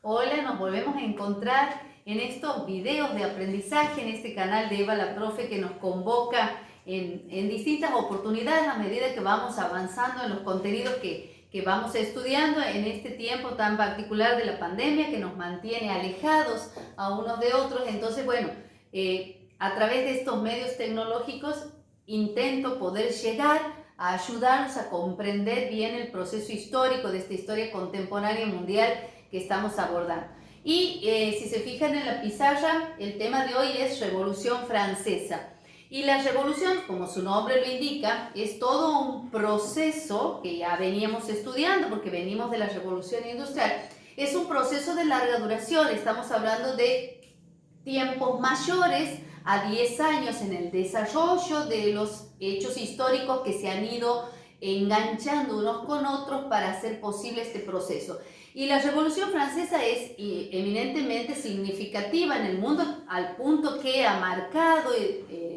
Hola, nos volvemos a encontrar en estos videos de aprendizaje, en este canal de Eva la Profe que nos convoca en distintas oportunidades a medida que vamos avanzando en los contenidos que vamos estudiando en este tiempo tan particular de la pandemia que nos mantiene alejados a unos de otros. Entonces, bueno, a través de estos medios tecnológicos intento poder llegar a ayudarnos a comprender bien el proceso histórico de esta historia contemporánea mundial que estamos abordando. Y si se fijan en la pizarra, el tema de hoy es Revolución Francesa. Y la revolución, como su nombre lo indica, es todo un proceso que ya veníamos estudiando porque venimos de la revolución industrial. Es un proceso de larga duración, estamos hablando de tiempos mayores a 10 años en el desarrollo de los hechos históricos que se han ido enganchando unos con otros para hacer posible este proceso. Y la Revolución Francesa es eminentemente significativa en el mundo al punto que ha marcado,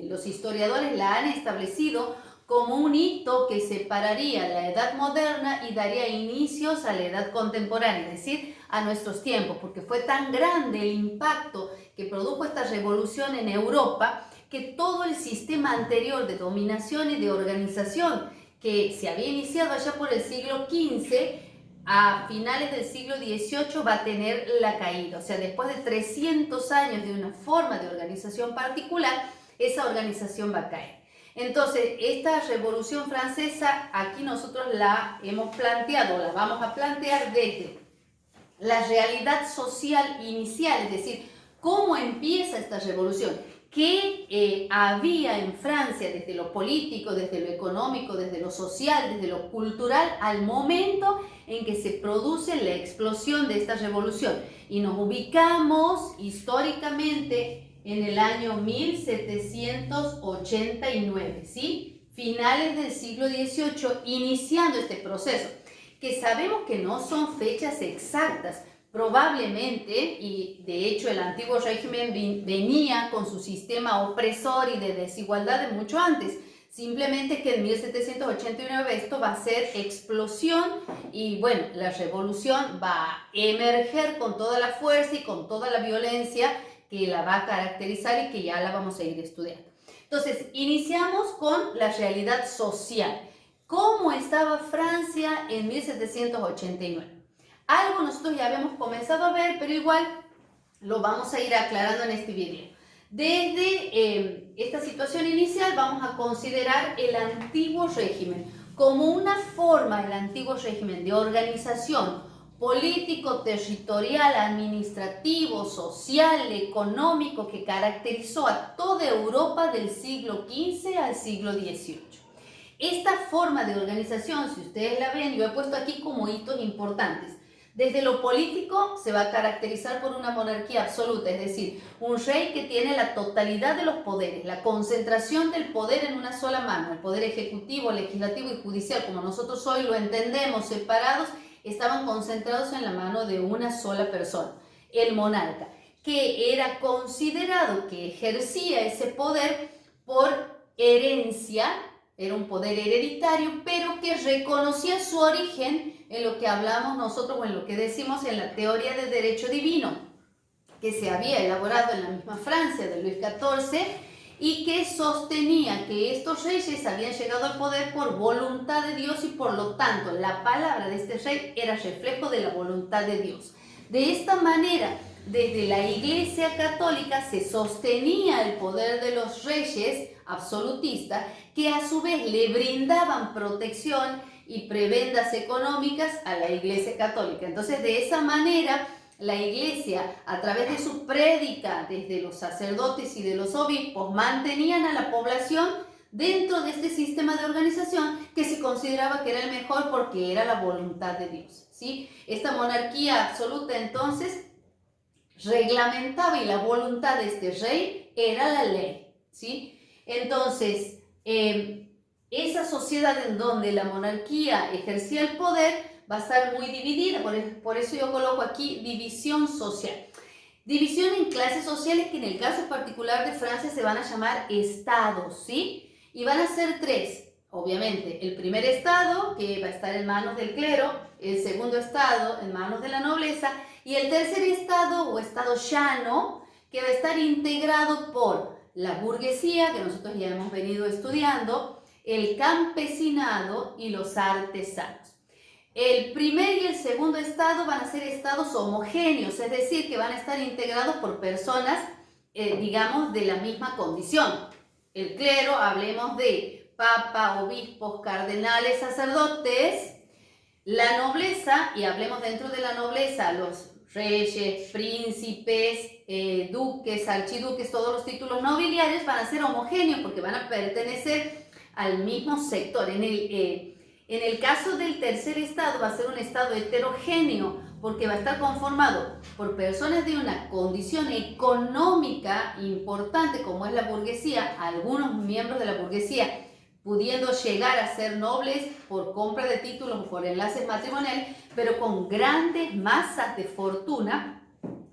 los historiadores la han establecido como un hito que separaría la edad moderna y daría inicios a la edad contemporánea, es decir, a nuestros tiempos, porque fue tan grande el impacto que produjo esta revolución en Europa que todo el sistema anterior de dominación y de organización que se había iniciado allá por el siglo XV, a finales del siglo XVIII va a tener la caída. O sea, después de 300 años de una forma de organización particular, esa organización va a caer. Entonces, esta Revolución Francesa, aquí nosotros la hemos planteado, la vamos a plantear desde la realidad social inicial, es decir, cómo empieza esta revolución, qué había en Francia desde lo político, desde lo económico, desde lo social, desde lo cultural, al momento en que se produce la explosión de esta revolución. Y nos ubicamos históricamente en el año 1789, ¿sí? Finales del siglo XVIII, iniciando este proceso, que sabemos que no son fechas exactas, probablemente, y de hecho el antiguo régimen venía con su sistema opresor y de desigualdad de mucho antes, simplemente que en 1789 esto va a ser explosión y bueno, la revolución va a emerger con toda la fuerza y con toda la violencia que la va a caracterizar y que ya la vamos a ir estudiando. Entonces, iniciamos con la realidad social. ¿Cómo estaba Francia en 1789? Algo nosotros ya habíamos comenzado a ver, pero igual lo vamos a ir aclarando en este video. Desde esta situación inicial vamos a considerar el antiguo régimen como una forma, el antiguo régimen de organización político, territorial, administrativo, social, económico que caracterizó a toda Europa del siglo XV al siglo XVIII. Esta forma de organización, si ustedes la ven, yo he puesto aquí como hitos importantes. Desde lo político se va a caracterizar por una monarquía absoluta, es decir, un rey que tiene la totalidad de los poderes, la concentración del poder en una sola mano, el poder ejecutivo, legislativo y judicial, como nosotros hoy lo entendemos separados, estaban concentrados en la mano de una sola persona, el monarca, que era considerado que ejercía ese poder por herencia. Era un poder hereditario, pero que reconocía su origen en lo que hablamos nosotros o en lo que decimos en la teoría del derecho divino, que se había elaborado en la misma Francia de Luis XIV y que sostenía que estos reyes habían llegado al poder por voluntad de Dios y por lo tanto la palabra de este rey era reflejo de la voluntad de Dios. De esta manera, desde la Iglesia Católica se sostenía el poder de los reyes absolutistas que a su vez le brindaban protección y prebendas económicas a la Iglesia Católica. Entonces, de esa manera, la Iglesia, a través de su prédica, desde los sacerdotes y de los obispos, mantenían a la población dentro de este sistema de organización que se consideraba que era el mejor porque era la voluntad de Dios, ¿sí? Esta monarquía absoluta, entonces, reglamentaba y la voluntad de este rey era la ley, ¿sí? Entonces, esa sociedad en donde la monarquía ejercía el poder va a estar muy dividida, por eso yo coloco aquí división social. División en clases sociales que en el caso particular de Francia se van a llamar estados, ¿sí? Y van a ser tres, obviamente. El primer estado, que va a estar en manos del clero, el segundo estado en manos de la nobleza, Y el tercer estado o estado llano, que va a estar integrado por la burguesía, que nosotros ya hemos venido estudiando, el campesinado y los artesanos. El primer y el segundo estado van a ser estados homogéneos, es decir, que van a estar integrados por personas, digamos, de la misma condición. El clero, hablemos de papa, obispos, cardenales, sacerdotes. La nobleza, y hablemos dentro de la nobleza, los reyes, príncipes, duques, archiduques, todos los títulos nobiliarios van a ser homogéneos porque van a pertenecer al mismo sector. En el caso del tercer estado va a ser un estado heterogéneo porque va a estar conformado por personas de una condición económica importante como es la burguesía, algunos miembros de la burguesía pudiendo llegar a ser nobles por compra de títulos o por enlaces matrimoniales, pero con grandes masas de fortuna.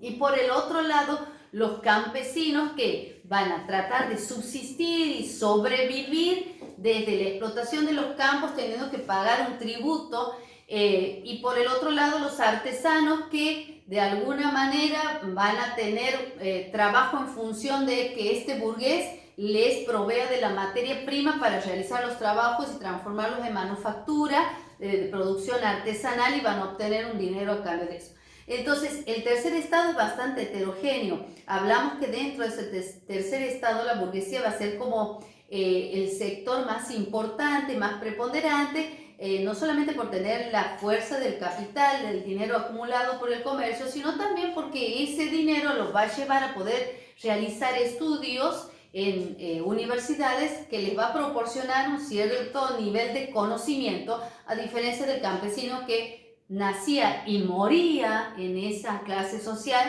Y por el otro lado, los campesinos que van a tratar de subsistir y sobrevivir desde la explotación de los campos, teniendo que pagar un tributo. Y por el otro lado, los artesanos que de alguna manera van a tener trabajo en función de que este burgués les provea de la materia prima para realizar los trabajos y transformarlos en manufactura, de producción artesanal, y van a obtener un dinero a cambio de eso. Entonces, el tercer estado es bastante heterogéneo. Hablamos que dentro de ese tercer estado la burguesía va a ser como el sector más importante, más preponderante, no solamente por tener la fuerza del capital, del dinero acumulado por el comercio, sino también porque ese dinero los va a llevar a poder realizar estudios en universidades que les va a proporcionar un cierto nivel de conocimiento, a diferencia del campesino que nacía y moría en esa clase social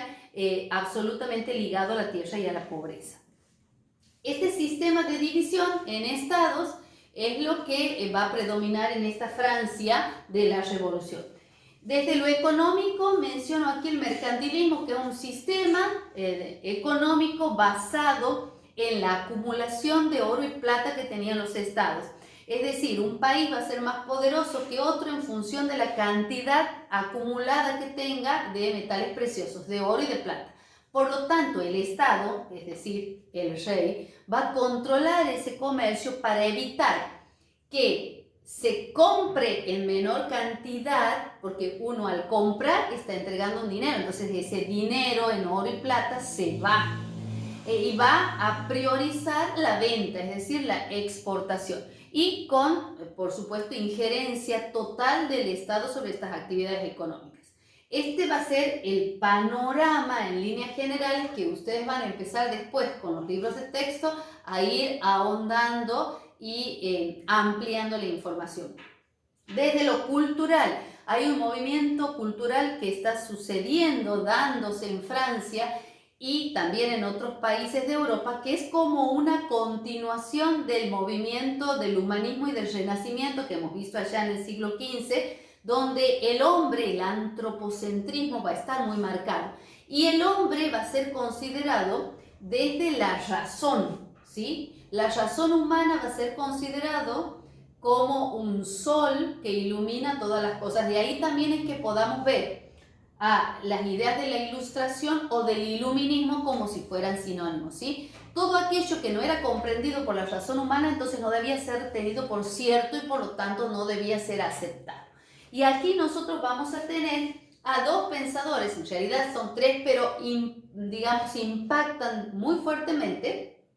absolutamente ligado a la tierra y a la pobreza. Este sistema de división en estados es lo que va a predominar en esta Francia de la Revolución. Desde lo económico menciono aquí el mercantilismo, que es un sistema económico basado en la acumulación de oro y plata que tenían los estados. Es decir, un país va a ser más poderoso que otro en función de la cantidad acumulada que tenga de metales preciosos, de oro y de plata. Por lo tanto, el Estado, es decir, el rey, va a controlar ese comercio para evitar que se compre en menor cantidad, porque uno al comprar está entregando un dinero, entonces ese dinero en oro y plata se va. Y va a priorizar la venta, es decir, la exportación, y con, por supuesto, injerencia total del Estado sobre estas actividades económicas. Este va a ser el panorama en líneas generales que ustedes van a empezar después con los libros de texto a ir ahondando y ampliando la información. Desde lo cultural, hay un movimiento cultural que está sucediendo, dándose en Francia y también en otros países de Europa, que es como una continuación del movimiento del humanismo y del renacimiento que hemos visto allá en el siglo XV, donde el hombre, el antropocentrismo va a estar muy marcado y el hombre va a ser considerado desde la razón, ¿sí? La razón humana va a ser considerado como un sol que ilumina todas las cosas. De ahí también es que podamos ver a las ideas de la ilustración o del iluminismo como si fueran sinónimos, ¿sí? Todo aquello que no era comprendido por la razón humana entonces no debía ser tenido por cierto y por lo tanto no debía ser aceptado. Y aquí nosotros vamos a tener a dos pensadores, en realidad son tres, pero digamos impactan muy fuertemente,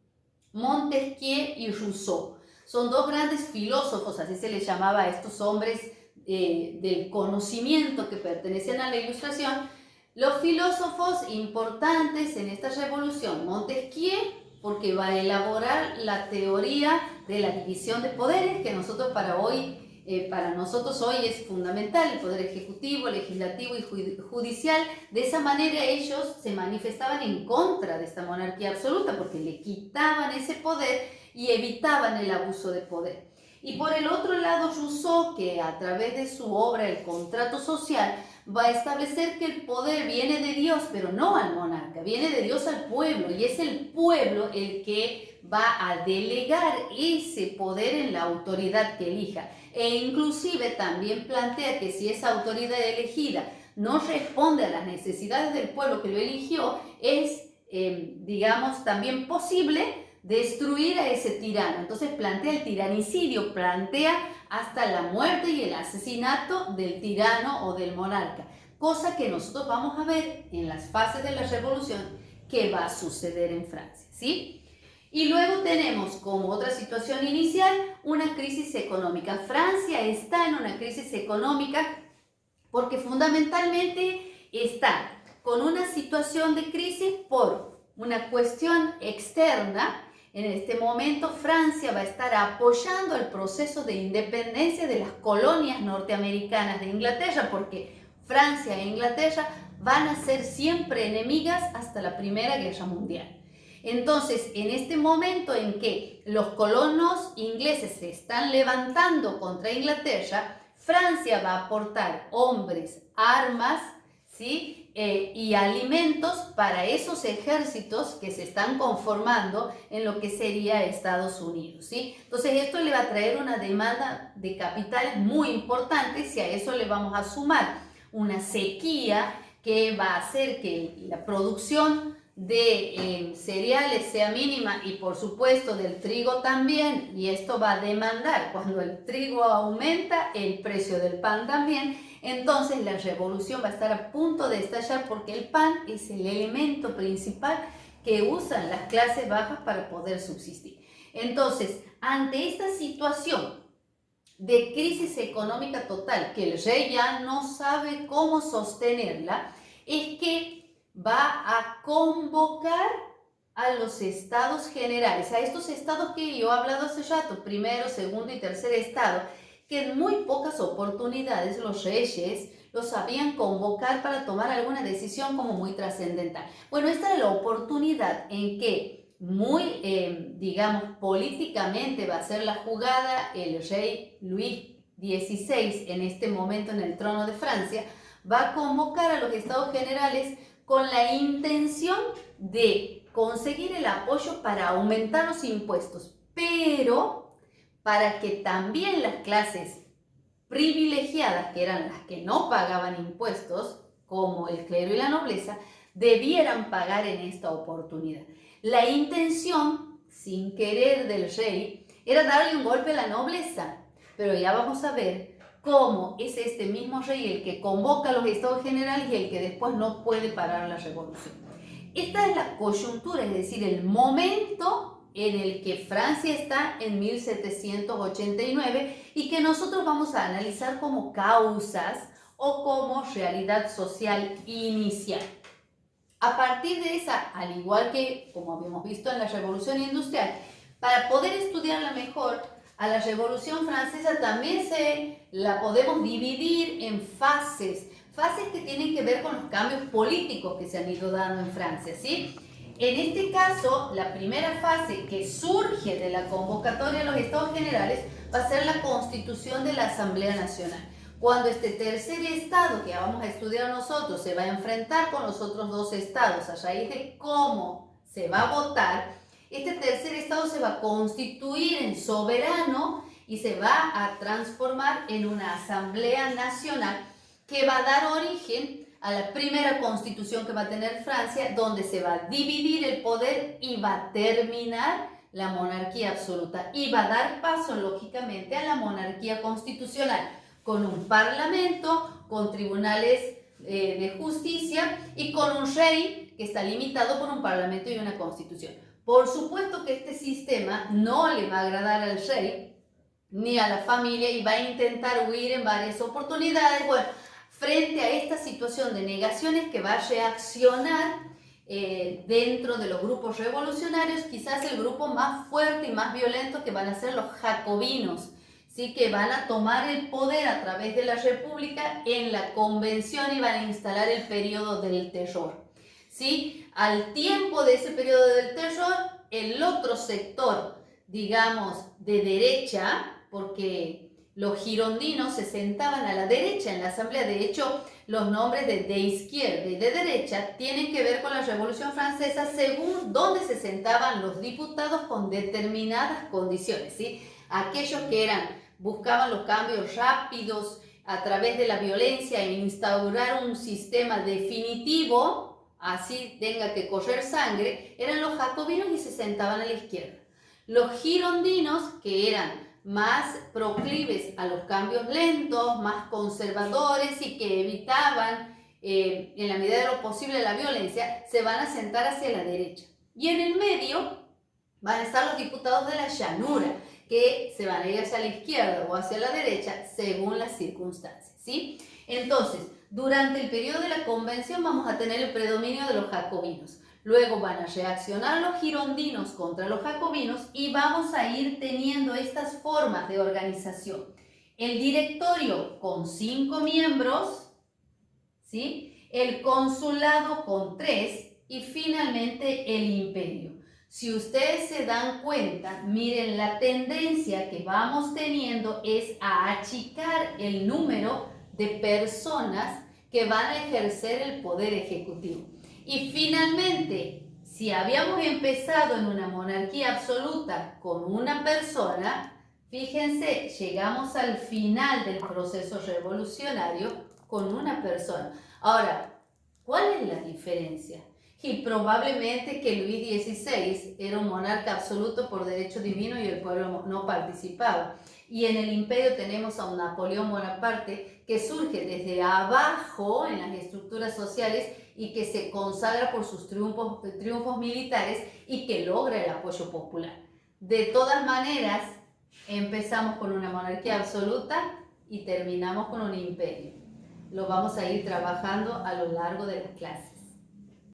Montesquieu y Rousseau. Son dos grandes filósofos, así se les llamaba a estos hombres del conocimiento que pertenecían a la Ilustración. Los filósofos importantes en esta revolución, Montesquieu, porque va a elaborar la teoría de la división de poderes que nosotros para nosotros hoy es fundamental, el poder ejecutivo, legislativo y judicial. De esa manera ellos se manifestaban en contra de esta monarquía absoluta porque le quitaban ese poder y evitaban el abuso de poder. Y por el otro lado, Rousseau, que a través de su obra El contrato social va a establecer que el poder viene de Dios, pero no al monarca, viene de Dios al pueblo, y es el pueblo el que va a delegar ese poder en la autoridad que elija. E inclusive también plantea que si esa autoridad elegida no responde a las necesidades del pueblo que lo eligió, es, digamos, también posible destruir a ese tirano. Entonces plantea el tiranicidio, plantea hasta la muerte y el asesinato del tirano o del monarca, cosa que nosotros vamos a ver en las fases de la revolución que va a suceder en Francia, ¿sí? Y luego tenemos como otra situación inicial una crisis económica. Francia está en una crisis económica porque fundamentalmente está con una situación de crisis por una cuestión externa. En este momento Francia va a estar apoyando el proceso de independencia de las colonias norteamericanas de Inglaterra, porque Francia e Inglaterra van a ser siempre enemigas hasta la Primera Guerra Mundial. Entonces, en este momento en que los colonos ingleses se están levantando contra Inglaterra, Francia va a aportar hombres, armas, ¿sí? Y alimentos para esos ejércitos que se están conformando en lo que sería Estados Unidos, ¿sí? Entonces esto le va a traer una demanda de capitales muy importante. Si a eso le vamos a sumar una sequía que va a hacer que la producción de cereales sea mínima, y por supuesto del trigo también, y esto va a demandar, cuando el trigo aumenta, el precio del pan también. Entonces la revolución va a estar a punto de estallar, porque el pan es el elemento principal que usan las clases bajas para poder subsistir. Entonces, ante esta situación de crisis económica total, que el rey ya no sabe cómo sostenerla, es que va a convocar a los estados generales, a estos estados que yo he hablado hace rato, primero, segundo y tercer estado, que en muy pocas oportunidades los reyes los sabían convocar para tomar alguna decisión como muy trascendental. Bueno, esta era la oportunidad en que muy, digamos, políticamente va a ser la jugada el rey Luis XVI, en este momento en el trono de Francia, va a convocar a los estados generales con la intención de conseguir el apoyo para aumentar los impuestos, pero para que también las clases privilegiadas, que eran las que no pagaban impuestos, como el clero y la nobleza, debieran pagar en esta oportunidad. La intención, sin querer, del rey era darle un golpe a la nobleza, pero ya vamos a ver cómo es este mismo rey el que convoca a los estados generales y el que después no puede parar la revolución. Esta es la coyuntura, es decir, el momento en el que Francia está en 1789 y que nosotros vamos a analizar como causas o como realidad social inicial. A partir de esa, al igual que como habíamos visto en la Revolución Industrial, para poder estudiarla mejor, a la Revolución Francesa también la podemos dividir en fases que tienen que ver con los cambios políticos que se han ido dando en Francia, ¿sí? En este caso, la primera fase que surge de la convocatoria a los estados generales va a ser la constitución de la Asamblea Nacional. Cuando este tercer estado, que vamos a estudiar nosotros, se va a enfrentar con los otros dos estados a raíz de cómo se va a votar, este tercer estado se va a constituir en soberano y se va a transformar en una Asamblea Nacional que va a dar origen a la primera constitución que va a tener Francia, donde se va a dividir el poder y va a terminar la monarquía absoluta y va a dar paso, lógicamente, a la monarquía constitucional, con un parlamento, con tribunales de justicia y con un rey que está limitado por un parlamento y una constitución. Por supuesto que este sistema no le va a agradar al rey ni a la familia y va a intentar huir en varias oportunidades. Bueno, frente a esta situación de negaciones que va a reaccionar dentro de los grupos revolucionarios, quizás el grupo más fuerte y más violento, que van a ser los jacobinos, ¿sí? Que van a tomar el poder a través de la República en la Convención y van a instalar el periodo del terror, ¿sí? Al tiempo de ese periodo del terror, el otro sector, digamos, de derecha, porque Los girondinos se sentaban a la derecha en la asamblea. De hecho, los nombres de izquierda y de derecha tienen que ver con la Revolución Francesa según dónde se sentaban los diputados con determinadas condiciones, ¿sí? Aquellos que buscaban los cambios rápidos a través de la violencia e instaurar un sistema definitivo, así tenga que correr sangre, eran los jacobinos y se sentaban a la izquierda. Los girondinos, que eran más proclives a los cambios lentos, más conservadores y que evitaban en la medida de lo posible la violencia, se van a sentar hacia la derecha. Y en el medio van a estar los diputados de la llanura, que se van a ir hacia la izquierda o hacia la derecha según las circunstancias, ¿sí? Entonces, durante el periodo de la convención vamos a tener el predominio de los jacobinos. Luego van a reaccionar los girondinos contra los jacobinos y vamos a ir teniendo estas formas de organización. El directorio con 5 miembros, ¿sí? El consulado con 3 y finalmente el imperio. Si ustedes se dan cuenta, miren, la tendencia que vamos teniendo es a achicar el número de personas que van a ejercer el poder ejecutivo. Y finalmente, si habíamos empezado en una monarquía absoluta con una persona, fíjense, llegamos al final del proceso revolucionario con una persona. Ahora, ¿cuál es la diferencia? Y probablemente que Luis XVI era un monarca absoluto por derecho divino y el pueblo no participaba. Y en el imperio tenemos a un Napoleón Bonaparte que surge desde abajo en las estructuras sociales y que se consagra por sus triunfos militares y que logra el apoyo popular. De todas maneras, empezamos con una monarquía absoluta y terminamos con un imperio. Lo vamos a ir trabajando a lo largo de las clases.